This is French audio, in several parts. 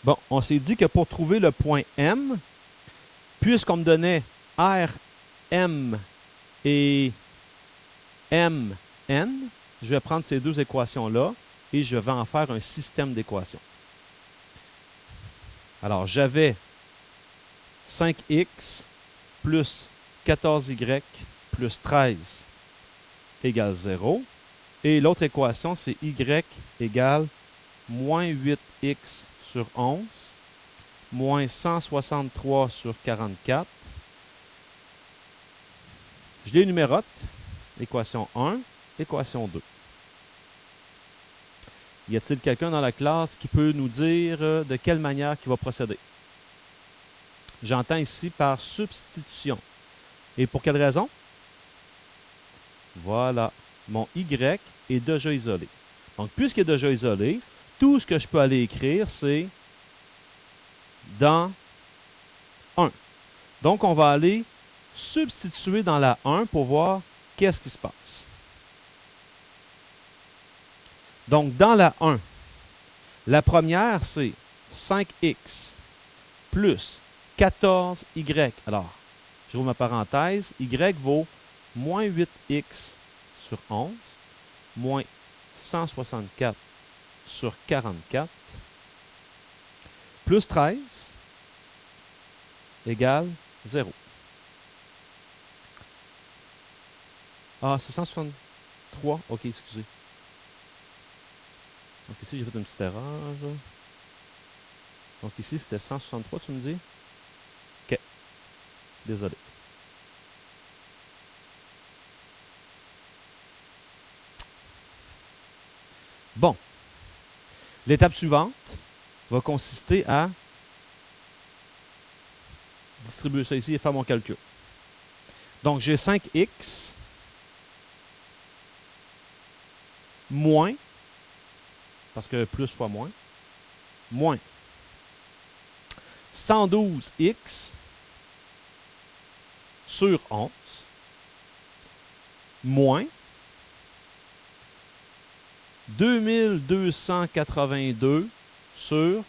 Bon, on s'est dit que pour trouver le point M, puisqu'on me donnait R, M et M, N, je vais prendre ces deux équations-là et je vais en faire un système d'équations. Alors, j'avais 5x plus 14y plus 13 égale 0. Et l'autre équation, c'est y égale moins 8x sur 11 moins 163 sur 44. Je les numérote. Équation 1, équation 2. Y a-t-il quelqu'un dans la classe qui peut nous dire de quelle manière il va procéder? J'entends ici par substitution. Et pour quelle raison? Voilà. Mon y est déjà isolé. Donc, puisqu'il est déjà isolé, tout ce que je peux aller écrire, c'est dans 1. Donc, on va aller substituer dans la 1 pour voir qu'est-ce qui se passe. Donc, dans la 1, la première, c'est 5x plus 14y. Alors, je rouvre ma parenthèse. Y vaut moins 8x sur 11 moins 164 sur 44 plus 13 égale 0. Ah, c'est 163. OK, excusez. Donc ici, j'ai fait une petite erreur. Donc ici, c'était 163, tu me dis? OK. Désolé. Bon. L'étape suivante va consister à distribuer ça ici et faire mon calcul. Donc, j'ai 5x moins, parce que plus fois moins 112x sur 11 moins 2282 sur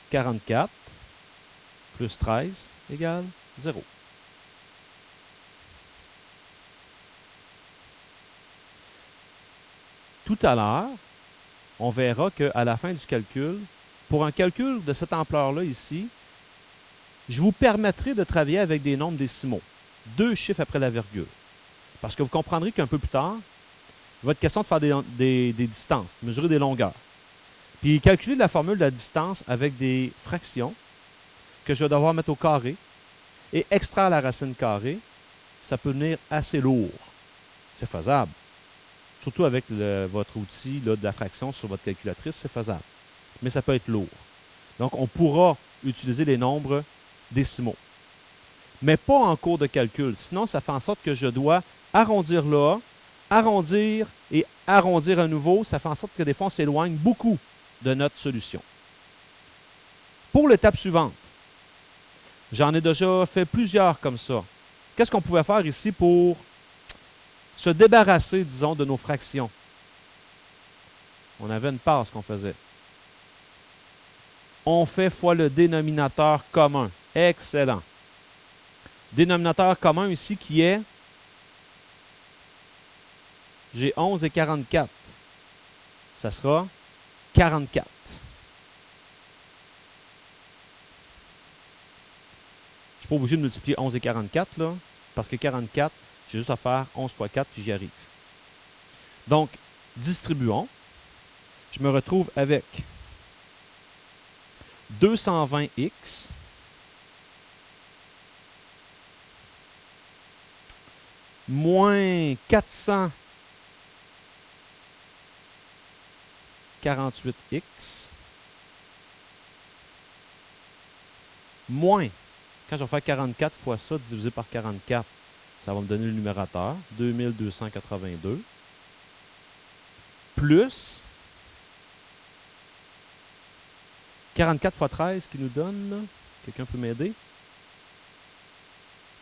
44 plus 13 égale 0. Tout à l'heure, on verra qu'à la fin du calcul, pour un calcul de cette ampleur-là ici, je vous permettrai de travailler avec des nombres décimaux, 2 chiffres après la virgule. Parce que vous comprendrez qu'un peu plus tard, il va être question de faire des distances, mesurer des longueurs. Puis calculer la formule de la distance avec des fractions que je vais devoir mettre au carré et extraire la racine carrée, ça peut venir assez lourd. C'est faisable. Surtout avec votre outil là, de la fraction sur votre calculatrice, c'est faisable. Mais ça peut être lourd. Donc, on pourra utiliser les nombres décimaux. Mais pas en cours de calcul. Sinon, ça fait en sorte que je dois arrondir là, arrondir et arrondir à nouveau. Ça fait en sorte que des fois, on s'éloigne beaucoup de notre solution. Pour l'étape suivante, j'en ai déjà fait plusieurs comme ça. Qu'est-ce qu'on pouvait faire ici pour se débarrasser, disons, de nos fractions? On avait une passe qu'on faisait. On fait fois le dénominateur commun. Excellent. Dénominateur commun ici qui est, j'ai 11 et 44. Ça sera 44. Je ne suis pas obligé de multiplier 11 et 44, là, parce que 44, j'ai juste à faire 11 fois 4, puis j'y arrive. Donc, distribuons. Je me retrouve avec 220x moins 448x moins, quand je vais faire 44 fois ça divisé par 44, ça va me donner le numérateur, 2282, plus 44 fois 13 qui nous donne, quelqu'un peut m'aider?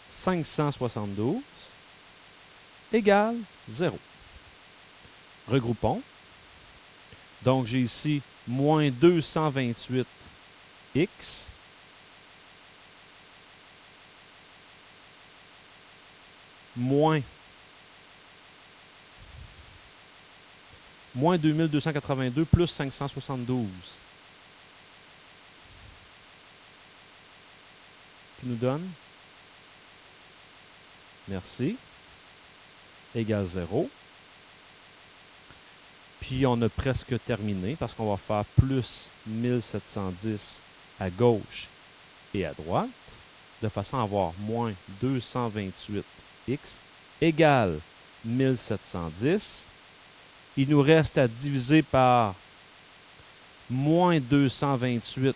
572 égale 0. Regroupons. Donc, j'ai ici moins 228x moins 2282 plus 572 qui nous donne, merci, égale 0. Puis on a presque terminé parce qu'on va faire plus 1710 à gauche et à droite, de façon à avoir moins 228x égale 1710. Il nous reste à diviser par moins 228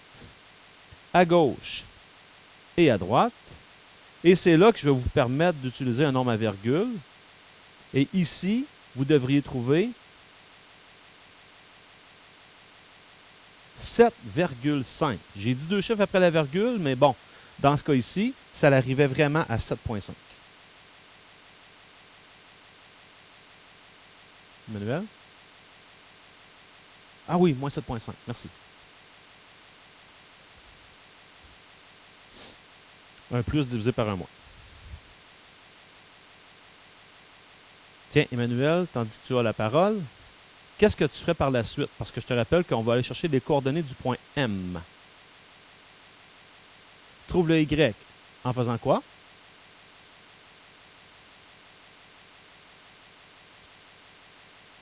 à gauche et à droite. Et c'est là que je vais vous permettre d'utiliser un nombre à virgule. Et ici, vous devriez trouver 7,5. J'ai dit deux chiffres après la virgule, mais bon, dans ce cas ici, ça arrivait vraiment à 7,5. Emmanuel? Ah oui, moins 7,5. Merci. Un plus divisé par un moins. Tiens, Emmanuel, tandis que tu as la parole, qu'est-ce que tu ferais par la suite? Parce que je te rappelle qu'on va aller chercher les coordonnées du point M. Trouve le Y en faisant quoi?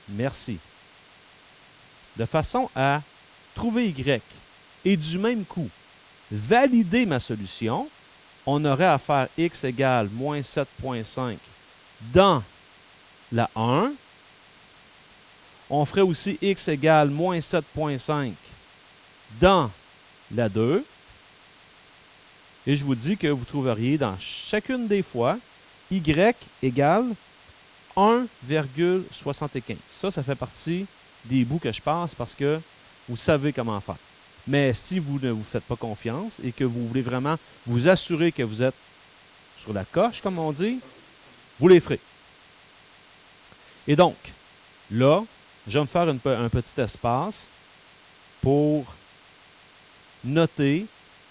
Merci. De façon à trouver Y et du même coup valider ma solution, on aurait à faire X égale moins 7,5 dans la 1. On ferait aussi X égale moins 7,5 dans la 2. Et je vous dis que vous trouveriez dans chacune des fois Y égale 1,75. Ça fait partie des bouts que je passe parce que vous savez comment faire. Mais si vous ne vous faites pas confiance et que vous voulez vraiment vous assurer que vous êtes sur la coche, comme on dit, vous les ferez. Et donc, là, je vais me faire un petit espace pour noter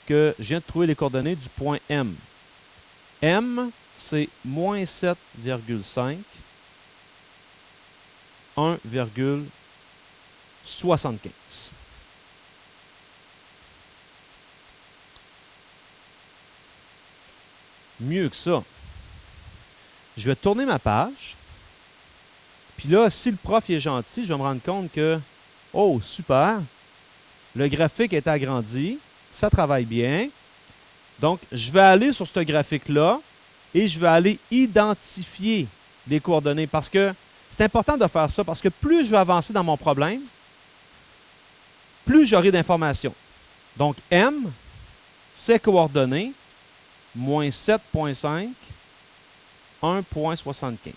que je viens de trouver les coordonnées du point M. M, c'est moins 7,5, 1,75. Mieux que ça, je vais tourner ma page. Puis là, si le prof est gentil, je vais me rendre compte que, oh, super, le graphique est agrandi, ça travaille bien. Donc, je vais aller sur ce graphique-là et je vais aller identifier les coordonnées parce que c'est important de faire ça parce que plus je vais avancer dans mon problème, plus j'aurai d'informations. Donc, M, c'est coordonnées, moins 7,5, 1,75.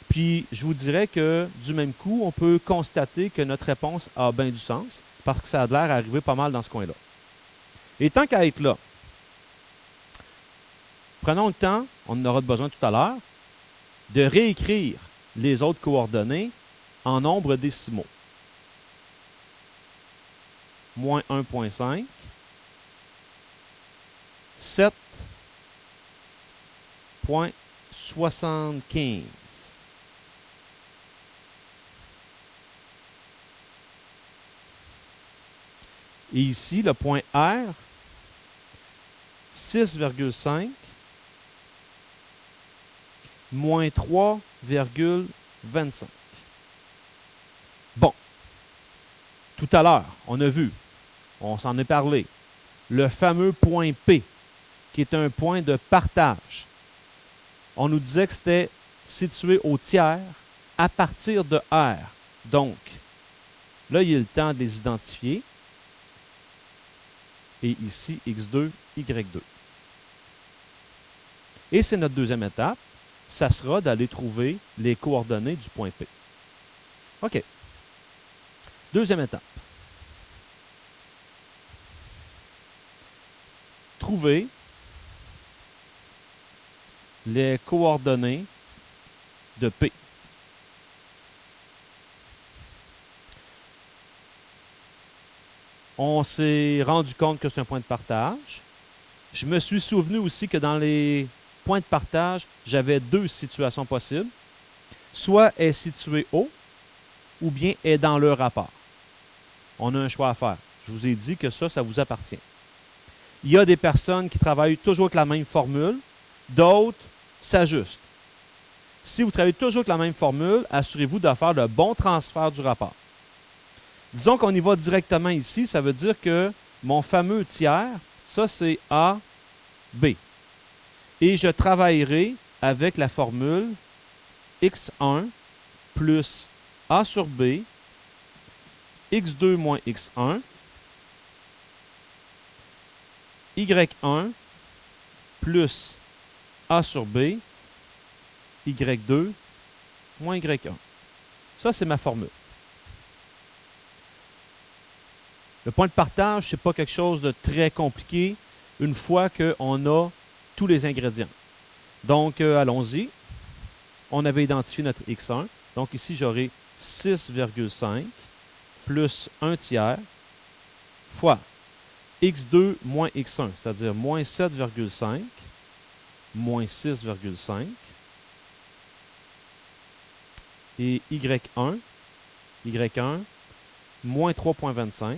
Puis, je vous dirais que du même coup, on peut constater que notre réponse a bien du sens parce que ça a l'air d'arriver pas mal dans ce coin-là. Et tant qu'à être là, prenons le temps, on en aura besoin tout à l'heure, de réécrire les autres coordonnées en nombres décimaux. Moins 1,5, 7,75. Et ici, le point R, 6,5, moins 3,25. Bon, tout à l'heure, on a vu, on s'en est parlé, le fameux point P, qui est un point de partage. On nous disait que c'était situé au tiers à partir de R. Donc, là, il y a le temps de les identifier. Et ici, X2, Y2. Et c'est notre deuxième étape. Ça sera d'aller trouver les coordonnées du point P. OK. Deuxième étape. Trouver les coordonnées de P. On s'est rendu compte que c'est un point de partage. Je me suis souvenu aussi que dans les points de partage, j'avais deux situations possibles. Soit est situé haut, ou bien est dans le rapport. On a un choix à faire. Je vous ai dit que ça vous appartient. Il y a des personnes qui travaillent toujours avec la même formule, d'autres s'ajustent. Si vous travaillez toujours avec la même formule, assurez-vous de faire le bon transfert du rapport. Disons qu'on y va directement ici, ça veut dire que mon fameux tiers, ça c'est A, B. Et je travaillerai avec la formule x1 plus A sur B, x2 moins x1, y1 plus A sur B, y2 moins y1. Ça, c'est ma formule. Le point de partage, ce n'est pas quelque chose de très compliqué une fois qu'on a tous les ingrédients. Donc, allons-y. On avait identifié notre x1. Donc, ici, j'aurai 6,5 plus 1 tiers fois x2 moins x1, c'est-à-dire moins 7,5 moins 6,5 et y1 moins 3,25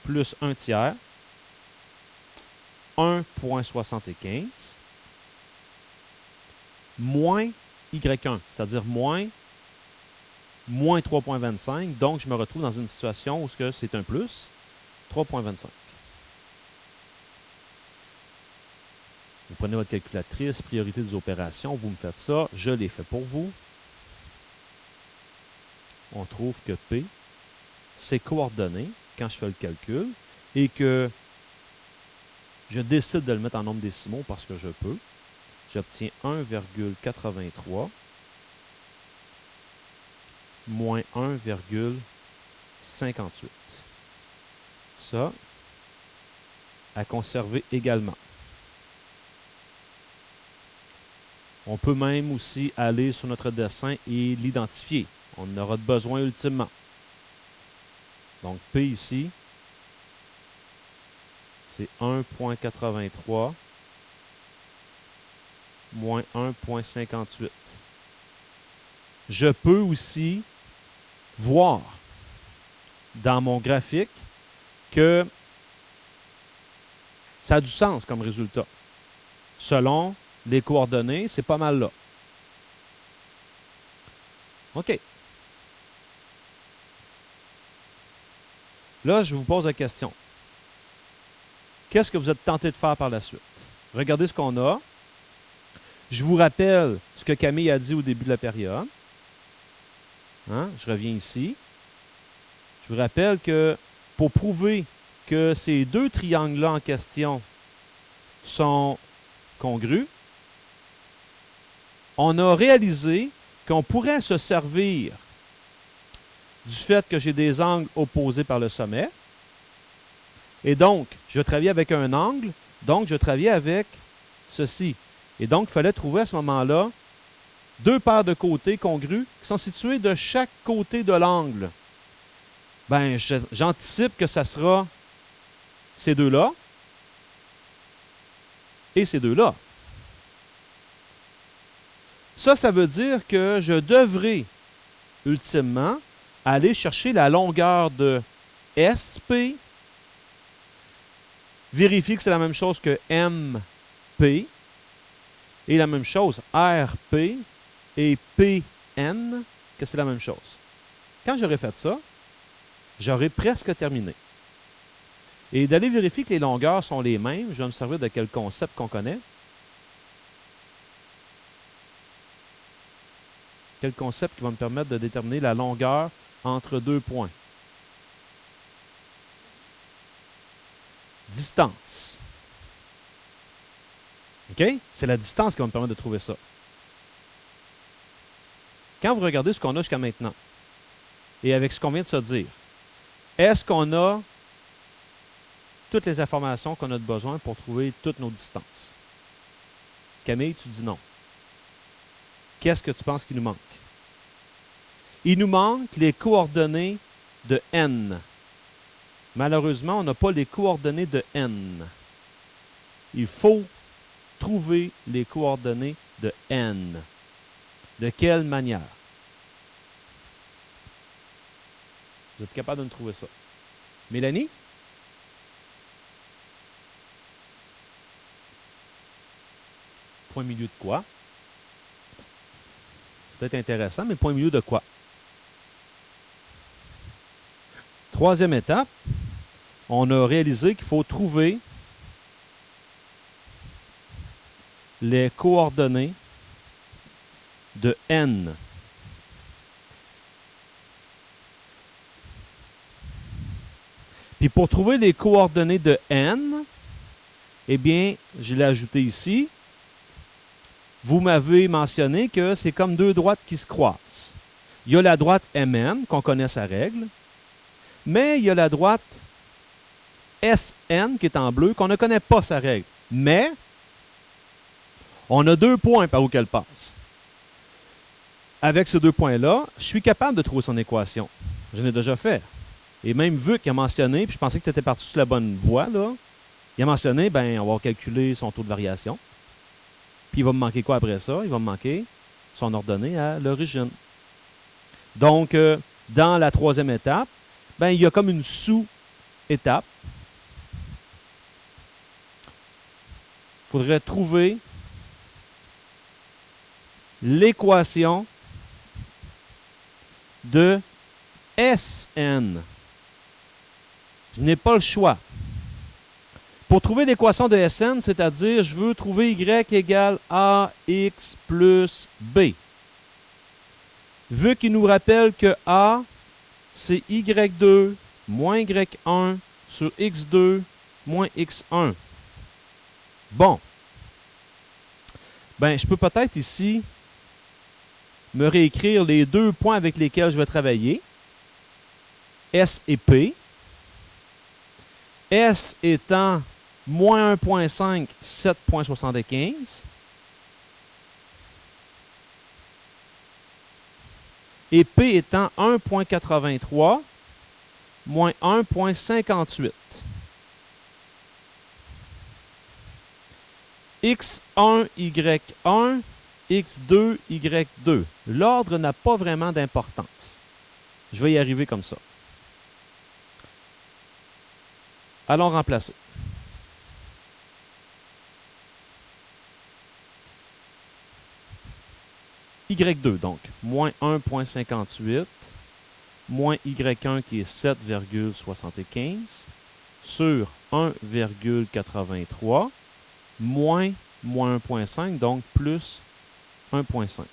plus 1 tiers 1,75 moins y1, c'est-à-dire moins 3,25. Donc, je me retrouve dans une situation où c'est un plus 3,25. Vous prenez votre calculatrice, priorité des opérations, vous me faites ça, je l'ai fait pour vous. On trouve que P, c'est coordonné quand je fais le calcul et que je décide de le mettre en nombre décimaux parce que je peux. J'obtiens 1,83 moins 1,58. Ça, à conserver également. On peut même aussi aller sur notre dessin et l'identifier. On en aura besoin ultimement. Donc, P ici, c'est 1,83 moins 1,58. Je peux aussi voir dans mon graphique que ça a du sens comme résultat. Selon les coordonnées, c'est pas mal là. OK. Là, je vous pose la question. Qu'est-ce que vous êtes tenté de faire par la suite? Regardez ce qu'on a. Je vous rappelle ce que Camille a dit au début de la période. Hein? Je reviens ici. Je vous rappelle que pour prouver que ces deux triangles-là en question sont congrus, on a réalisé qu'on pourrait se servir du fait que j'ai des angles opposés par le sommet. Et donc, je travaillais avec un angle, donc je travaillais avec ceci. Et donc, il fallait trouver à ce moment-là deux paires de côtés congrus qui sont situés de chaque côté de l'angle. Ben, j'anticipe que ça sera ces deux-là et ces deux-là. Ça veut dire que je devrais, ultimement, aller chercher la longueur de SP, vérifier que c'est la même chose que MP, et la même chose RP et PN, que c'est la même chose. Quand j'aurai fait ça, j'aurai presque terminé. Et d'aller vérifier que les longueurs sont les mêmes, je vais me servir de quel concept qu'on connaît? Quel concept qui va me permettre de déterminer la longueur entre deux points? Distance. OK? C'est la distance qui va me permettre de trouver ça. Quand vous regardez ce qu'on a jusqu'à maintenant, et avec ce qu'on vient de se dire, est-ce qu'on a toutes les informations qu'on a de besoin pour trouver toutes nos distances? Camille, tu dis non. Qu'est-ce que tu penses qu'il nous manque? Il nous manque les coordonnées de n. Malheureusement, on n'a pas les coordonnées de n. Il faut trouver les coordonnées de n. De quelle manière? Vous êtes capable de me trouver ça? Mélanie? Point milieu de quoi? C'est peut-être intéressant, mais point milieu de quoi? Troisième étape, on a réalisé qu'il faut trouver les coordonnées de n. Puis pour trouver les coordonnées de n, eh bien, je l'ai ajouté ici. Vous m'avez mentionné que c'est comme deux droites qui se croisent. Il y a la droite MN, qu'on connaît sa règle, mais il y a la droite SN, qui est en bleu, qu'on ne connaît pas sa règle. Mais, on a 2 points par où qu'elle passe. Avec ces 2 points-là, je suis capable de trouver son équation. Je l'ai déjà fait. Et même vu qu'il a mentionné, puis je pensais que tu étais parti sur la bonne voie, là, il a mentionné, ben, on va calculer son taux de variation. Puis il va me manquer quoi après ça? Il va me manquer son ordonnée à l'origine. Donc, dans la troisième étape, ben, il y a comme une sous-étape. Il faudrait trouver l'équation de SN. Je n'ai pas le choix. Pour trouver l'équation de Sn, c'est-à-dire je veux trouver y égale ax plus b. Vu qu'il nous rappelle que a, c'est y2 moins y1 sur x2 moins x1. Bon. Ben, je peux peut-être ici me réécrire les 2 points avec lesquels je vais travailler. S et P. S étant moins 1.5, 7.75. Et P étant 1.83, moins 1.58. X1, Y1, X2, Y2. L'ordre n'a pas vraiment d'importance. Je vais y arriver comme ça. Allons remplacer. Y2, donc, moins 1.58, moins Y1 qui est 7,75, sur 1,83, moins 1.5, donc plus 1.5.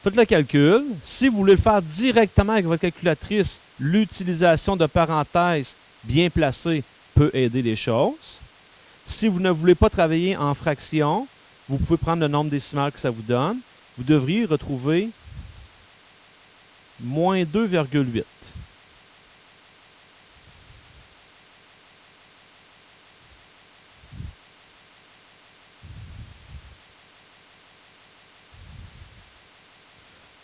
Faites le calcul. Si vous voulez le faire directement avec votre calculatrice, l'utilisation de parenthèses bien placées peut aider les choses. Si vous ne voulez pas travailler en fractions, vous pouvez prendre le nombre décimal que ça vous donne. Vous devriez retrouver moins 2,8.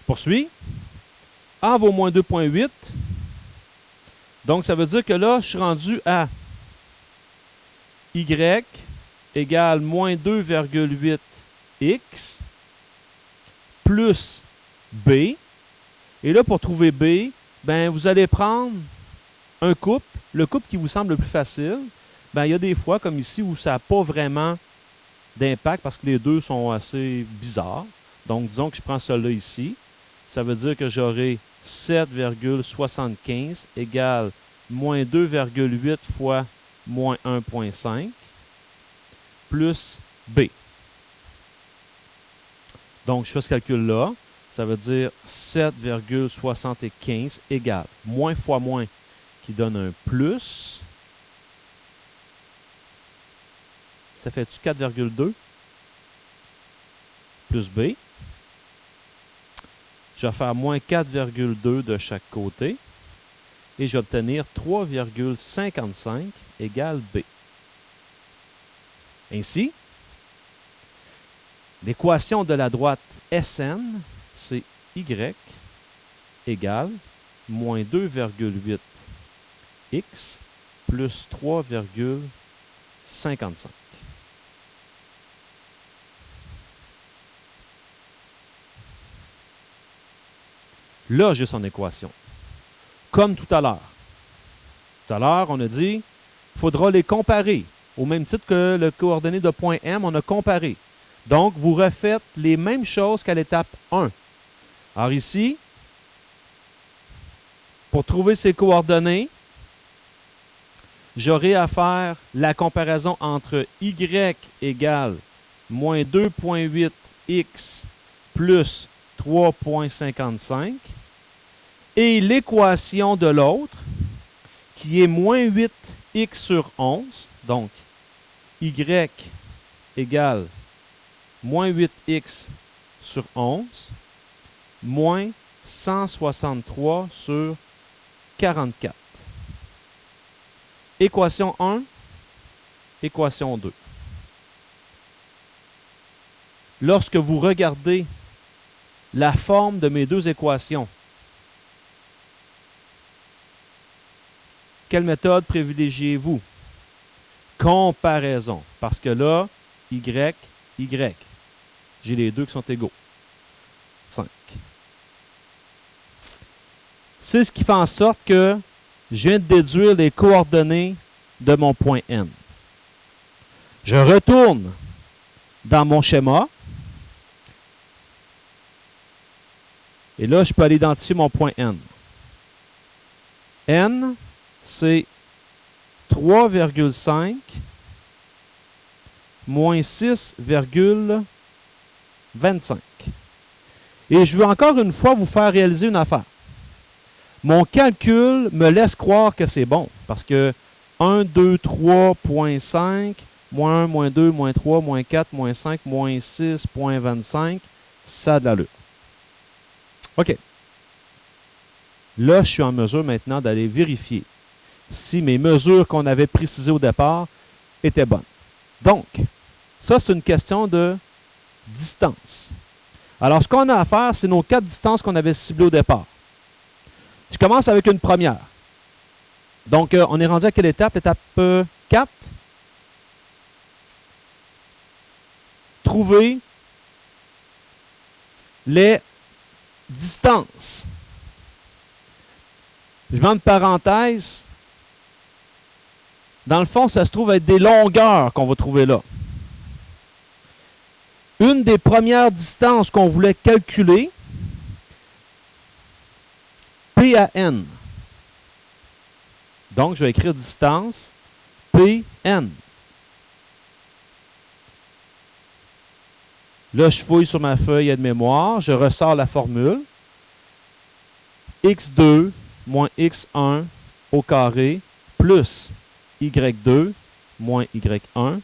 Poursuis. A vaut moins 2,8. Donc, ça veut dire que là, je suis rendu à Y égale moins 2,8x plus B. Et là, pour trouver B, ben, vous allez prendre un couple. Le couple qui vous semble le plus facile, ben, il y a des fois, comme ici, où ça n'a pas vraiment d'impact parce que les deux sont assez bizarres. Donc, disons que je prends celui-là ici. Ça veut dire que j'aurai 7,75 égale moins 2,8 fois moins 1,5 plus B. Donc, je fais ce calcul-là. Ça veut dire 7,75 égale moins fois moins qui donne un plus. Ça fait-tu 4,2 plus B? Je vais faire moins 4,2 de chaque côté. Et je vais obtenir 3,55 égale B. Ainsi, l'équation de la droite SN, c'est Y égale moins 2,8 X plus 3,55. Là, j'ai son équation. Comme tout à l'heure. Tout à l'heure, on a dit qu'il faudra les comparer. Au même titre que le coordonné de point M, on a comparé. Donc, vous refaites les mêmes choses qu'à l'étape 1. Alors ici, pour trouver ces coordonnées, j'aurai à faire la comparaison entre Y égale moins 2,8 X plus 3,55 et l'équation de l'autre, qui est moins 8x sur 11, donc y égale moins 8x sur 11, moins 163 sur 44. Équation 1, équation 2. Lorsque vous regardez la forme de mes deux équations, quelle méthode privilégiez-vous? Comparaison. Parce que là, Y, Y. J'ai les deux qui sont égaux. 5. C'est ce qui fait en sorte que je viens de déduire les coordonnées de mon point N. Je retourne dans mon schéma. Et là, je peux aller identifier mon point N. N, c'est 3,5 moins 6,25. Et je veux encore une fois vous faire réaliser une affaire. Mon calcul me laisse croire que c'est bon, parce que 1, 2, 3,5, moins 1, moins 2, moins 3, moins 4, moins 5, moins 6,25, ça a de l'allure. OK. Là, je suis en mesure maintenant d'aller vérifier si mes mesures qu'on avait précisées au départ étaient bonnes. Donc, ça, c'est une question de distance. Alors, ce qu'on a à faire, c'est nos 4 distances qu'on avait ciblées au départ. Je commence avec une première. Donc, on est rendu à quelle étape? Étape 4. Trouver les distances. Je mets une parenthèse. Dans le fond, ça se trouve être des longueurs qu'on va trouver là. Une des premières distances qu'on voulait calculer, P à N. Donc, je vais écrire distance Pn. Là, je fouille sur ma feuille de mémoire, je ressors la formule. x2 moins x1 au carré plus y2 moins y1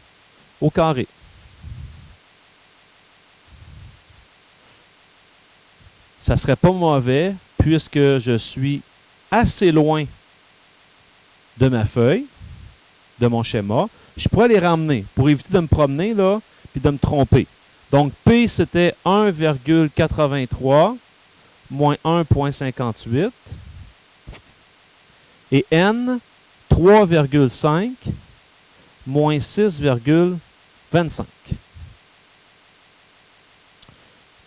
au carré. Ça ne serait pas mauvais puisque je suis assez loin de ma feuille, de mon schéma. Je pourrais les ramener pour éviter de me promener là puis de me tromper. Donc, P, c'était 1,83 moins 1,58. Et N, 3,5 moins 6,25.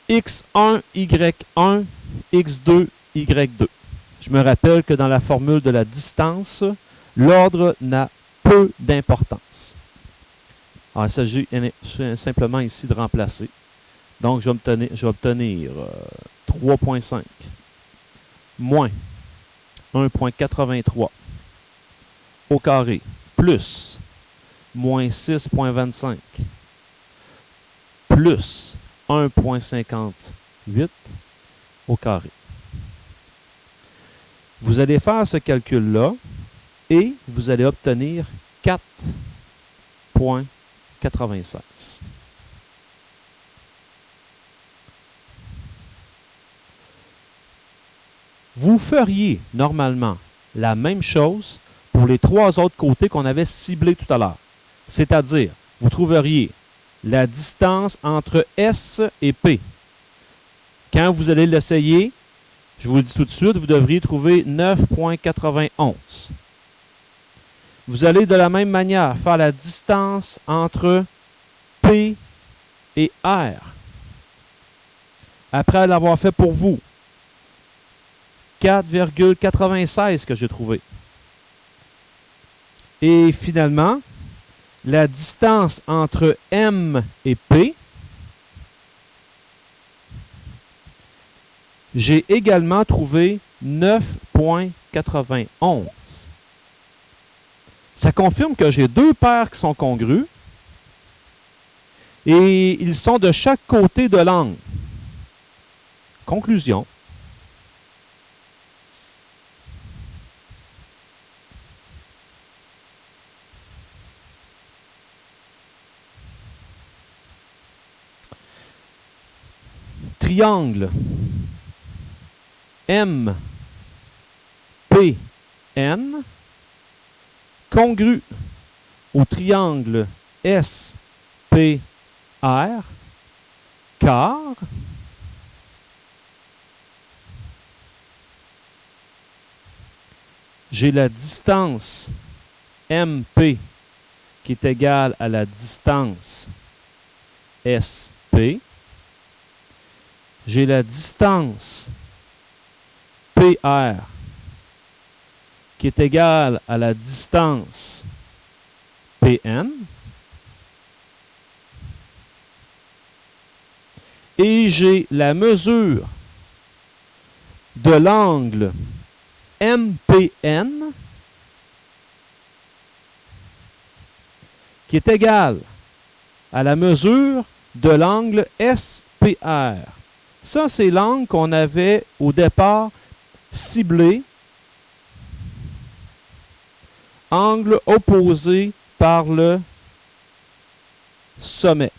X1, Y1, X2, Y2. Je me rappelle que dans la formule de la distance, l'ordre n'a peu d'importance. Alors, il s'agit simplement ici de remplacer. Donc, je vais obtenir 3,5 moins 1,83 au carré plus moins 6,25 plus 1,58 au carré. Vous allez faire ce calcul-là et vous allez obtenir 4,96. Vous feriez normalement la même chose pour les 3 autres côtés qu'on avait ciblés tout à l'heure. C'est-à-dire, vous trouveriez la distance entre S et P. Quand vous allez l'essayer, je vous le dis tout de suite, vous devriez trouver 9,91. Vous allez de la même manière faire la distance entre P et R. Après l'avoir fait pour vous, 4,96 que j'ai trouvé. Et finalement, la distance entre M et P, j'ai également trouvé 9,91. Ça confirme que j'ai deux paires qui sont congrues et ils sont de chaque côté de l'angle. Conclusion. Triangle M, P, N congru au triangle S, P, R, car j'ai la distance MP qui est égale à la distance SP. J'ai la distance PR qui est égale à la distance PN. Et j'ai la mesure de l'angle MPN qui est égale à la mesure de l'angle SPR. Ça, c'est l'angle qu'on avait au départ ciblé, angle opposé par le sommet.